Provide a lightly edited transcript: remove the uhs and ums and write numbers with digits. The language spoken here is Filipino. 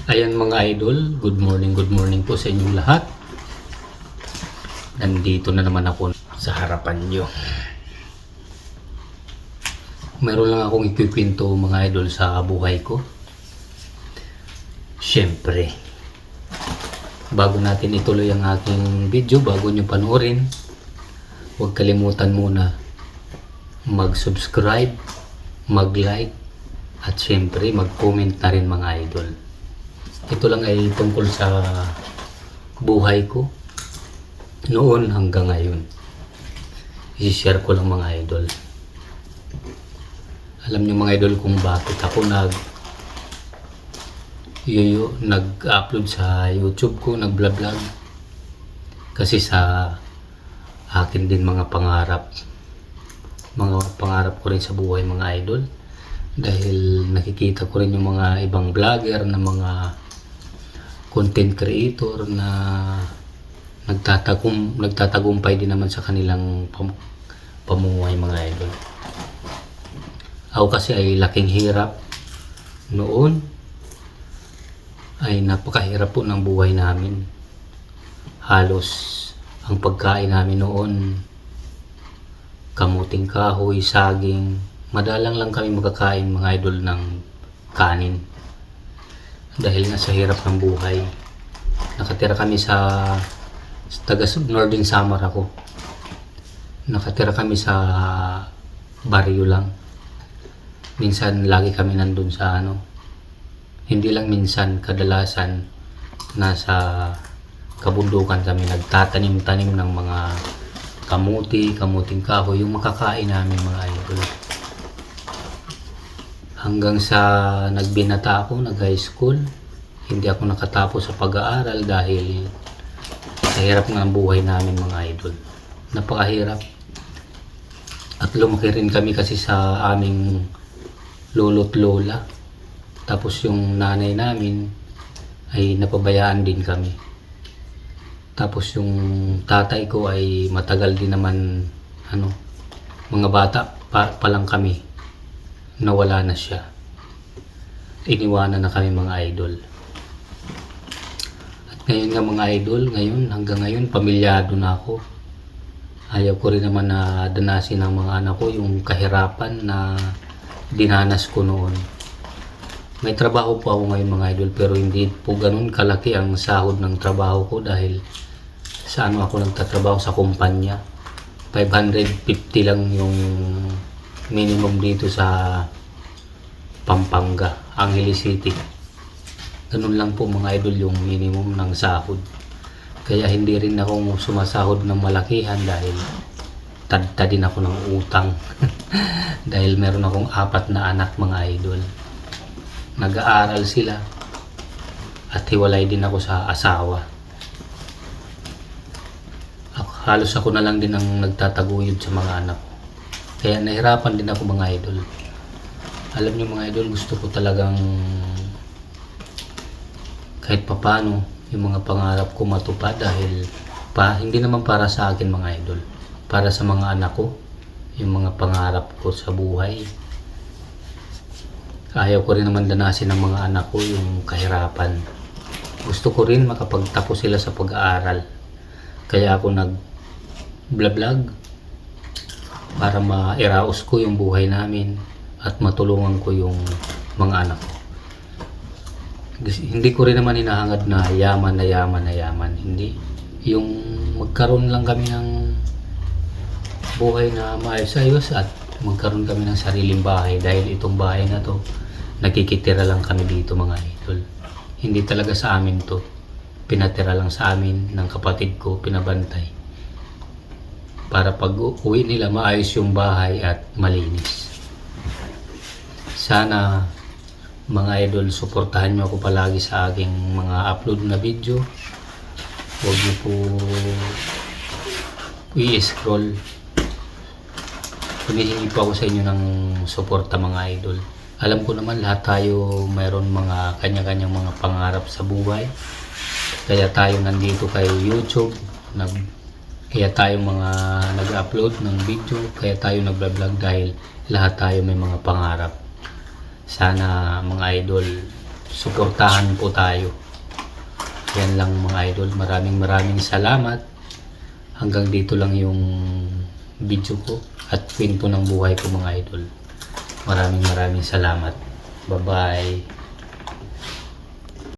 Ayan mga idol, good morning po sa inyong lahat. Nandito na naman ako sa harapan nyo. Meron lang akong ikikwento mga idol sa buhay ko. Siyempre, bago natin ituloy ang aking video, bago nyo panoorin, huwag kalimutan muna mag-subscribe, mag-like, at siyempre mag-comment na rin mga idol. Ito lang ay tungkol sa buhay ko noon hanggang ngayon. I-share ko lang mga idol. Alam niyo mga idol kung bakit ako nag-upload sa YouTube ko, nag-vlog. Kasi sa akin din mga pangarap ko rin sa buhay mga idol. Dahil nakikita ko rin yung mga ibang vlogger na mga content creator na nagtatagumpay din naman sa kanilang pamumuhay mga idol. Ako kasi ay laking hirap noon, ay napakahirap po ng buhay namin. Halos ang pagkain namin noon, kamuting kahoy, saging, madalang lang kami magkakain mga idol ng kanin. Dahil nga sa hirap ng buhay. Nakatira kami sa taga Northern Samar ako. Nakatira kami sa baryo lang. Minsan lagi kami nandun sa hindi lang minsan, kadalasan nasa kabundukan kami nagtatanim-tanim ng mga kamuting kahoy, yung makakain namin mga idol. Hanggang sa nagbinata ako, nag-high school, hindi ako nakatapos sa pag-aaral dahil sa hirap ng buhay namin mga idol. Napakahirap. At lumaki rin kami kasi sa aming lolo't lola. Tapos yung nanay namin ay napabayaan din kami. Tapos yung tatay ko ay matagal din naman, mga bata pa lang kami, nawala na siya. Iniwanan na kami mga idol. At ngayon nga mga idol, hanggang ngayon pamilyado na ako. Ayaw ko rin naman na danasin ng mga anak ko yung kahirapan na dinanas ko noon. May trabaho po ako ngayon mga idol, pero hindi po ganun kalaki ang sahod ng trabaho ko dahil sa ako nagtatrabaho sa kumpanya. 550 lang yung minimum dito sa Pampanga, Angeles City. Ganun lang po mga idol yung minimum ng sahod. Kaya hindi rin ako sumasahod ng malakihan dahil tadta din ako ng utang. Dahil meron akong 4 na anak mga idol. Nag-aaral sila at hiwalay din ako sa asawa. Halos ako na lang din ang nagtataguyod sa mga anak ko. Kaya nahirapan din ako mga idol. Alam niyo mga idol, gusto ko talagang kahit papano yung mga pangarap ko matupad dahil hindi naman para sa akin mga idol. Para sa mga anak ko, yung mga pangarap ko sa buhay. Ayaw ko rin naman danasin ng mga anak ko yung kahirapan. Gusto ko rin makapagtapos sila sa pag-aaral. Kaya ako nag-vlog para mairaos ko yung buhay namin at matulungan ko yung mga anak ko. Hindi ko rin naman hinahangad na yaman. Hindi. Yung magkaroon lang kami ng buhay na maayos-ayos at magkaroon kami ng sariling bahay dahil itong bahay na to nakikitira lang kami dito mga idol. Hindi talaga sa amin to, pinatira lang sa amin ng kapatid ko, pinabantay para pag uwi nila maayos yung bahay at malinis. Sana mga idol, suportahan nyo ako palagi sa aking mga upload na video. Huwag nyo po i-scroll. Humihingi po ako sa inyo ng suporta mga idol. Alam ko naman lahat tayo mayroon mga kanya-kanyang mga pangarap sa buhay. Kaya tayo nandito kay YouTube, kaya tayo mga nag-upload ng video, kaya tayo nag-vlog dahil lahat tayo may mga pangarap. Sana mga idol, suportahan po tayo. Yan lang mga idol. Maraming salamat. Hanggang dito lang yung video ko at kwento ng buhay ko mga idol. Maraming salamat. Bye-bye.